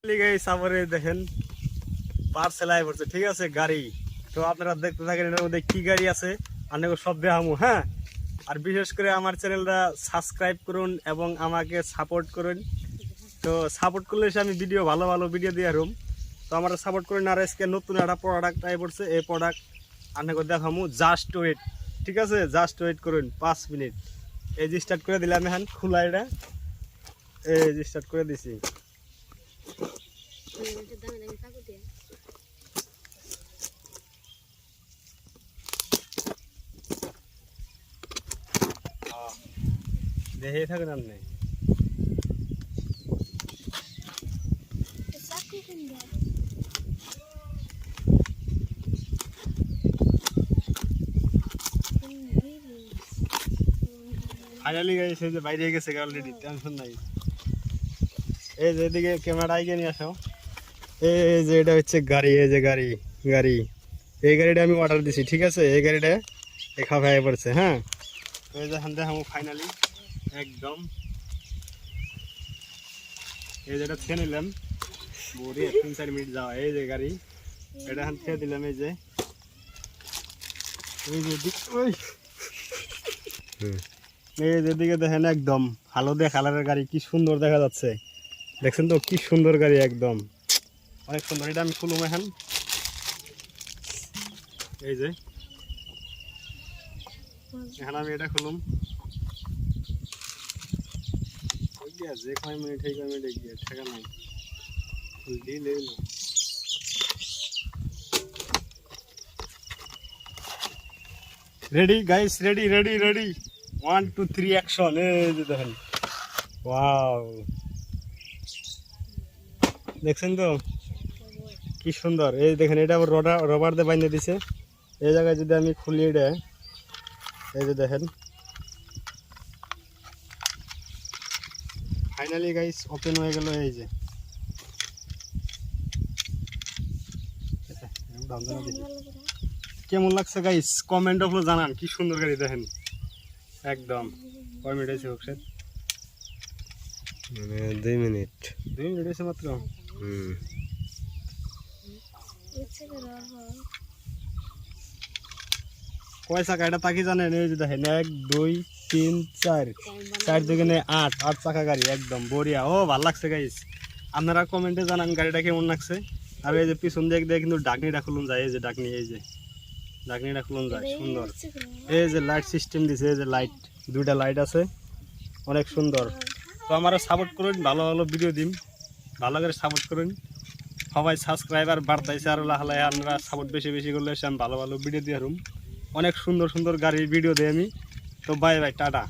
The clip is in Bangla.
সামনে দেখেন পার্সেল আই পড়ছে, ঠিক আছে গাড়ি। তো আপনারা দেখতে থাকেন এটার মধ্যে কি গাড়ি আছে, আপনাকে সব দেখামু। হ্যাঁ, আর বিশেষ করে আমার চ্যানেলটা সাবস্ক্রাইব করুন এবং আমাকে সাপোর্ট করুন। তো সাপোর্ট করলে আমি ভিডিও ভালো ভালো ভিডিও দিয়ে আরম। তো আমরা সাপোর্ট করেন। আর আজকে নতুন একটা প্রোডাক্ট আই পড়ছে, এই প্রোডাক্ট আপনাকে দেখামু। জাস্ট ওয়েট, ঠিক আছে, জাস্ট ওয়েট করুন 5 মিনিট। এই যে স্টার্ট করে দিলাম এখন খোলা, এটা এই যে স্টার্ট করে দিছি। দেখে থাকেন আপনি। ফাইনালি গাইস এই যে বাইরে গেছে অলরেডি, টেনশন নাই। এই যে এদিকে ক্যামেরা আইগে নিয়ে আসো। এই যে এটা হচ্ছে গাড়ি, এই যে গাড়ি গাড়ি এই গাড়িটা আমি অর্ডার দিছি, ঠিক আছে। এই গাড়িটা দেখা ভাই পড়ছে। হ্যাঁ, তো এই যে হান দেখামু ফাইনালি একদম। এই যেটা ছেড়ে নিলাম বড়ি 3-4 মিনিট যাওয়া। এই যে গাড়ি এটা হান ছেড়ে দিলাম। এই যে এই যেদিকে দেখেন একদম হালদে কালারের গাড়ি, কি সুন্দর দেখা যাচ্ছে। দেখছেন তো কি সুন্দর গাড়ি, একদম অনেক সুন্দর। এটা আমি খুলুম এখন। এই যে এখন আমি এটা খুলুম। যে কয় মিনিট এই কয় মিনিট গিয়ে ঠেকা নাই দিলে না। Ready guys, ready ready ready, 1 2 3 action. এই যে দেখেন, ওয়াও, দেখছেন তো কি সুন্দর। এই দেখেন এটা রবার দিয়ে বাইন্ধে দিছে। এই জায়গায় যদি আমি খুলি এটা, এই যে দেখেন ফাইনালি গাইস ওপেন হয়ে গেল। এই যে কেমন লাগছে গাইস কমেন্ট অফ জানান। কি সুন্দর গাড়ি দেখেন একদম। কয় মিনিট হয়েছে হোক 2 মিনিট হয়েছে মাত্র। কয় চাকা এটা তাকি জানেন? এই যে দেখেন 1 2 3 4 4 দুগুণে 8 চাকা গাড়ি, একদম বড়িয়া। ও ভালো লাগছে গাইস, আপনারা কমেন্টে জানান গাড়িটা কেমন লাগছে। আর এই যে পিছন দিক দিয়ে কিন্তু ডাকনিটা খুলুন যায়। এই যে ডাকনি, এই যে ডাকনিটা খুলুন যায় সুন্দর। এই যে লাইট সিস্টেম দিছে, এই যে লাইট, 2টা লাইট আছে, অনেক সুন্দর। তো আমারা সাপোর্ট করুন, ভালো ভালো ভিডিও দিন, ভালো করে সাপোর্ট করুন। সবাই সাবস্ক্রাইবার বাড়তাইছে, আর লাহালাই আপনারা সাপোর্ট বেশি বেশি করলে আমি ভালো ভালো ভিডিও দিয়ে অনেক সুন্দর সুন্দর গাড়ির ভিডিও দিই আমি। তো বাই বাই, টাটা।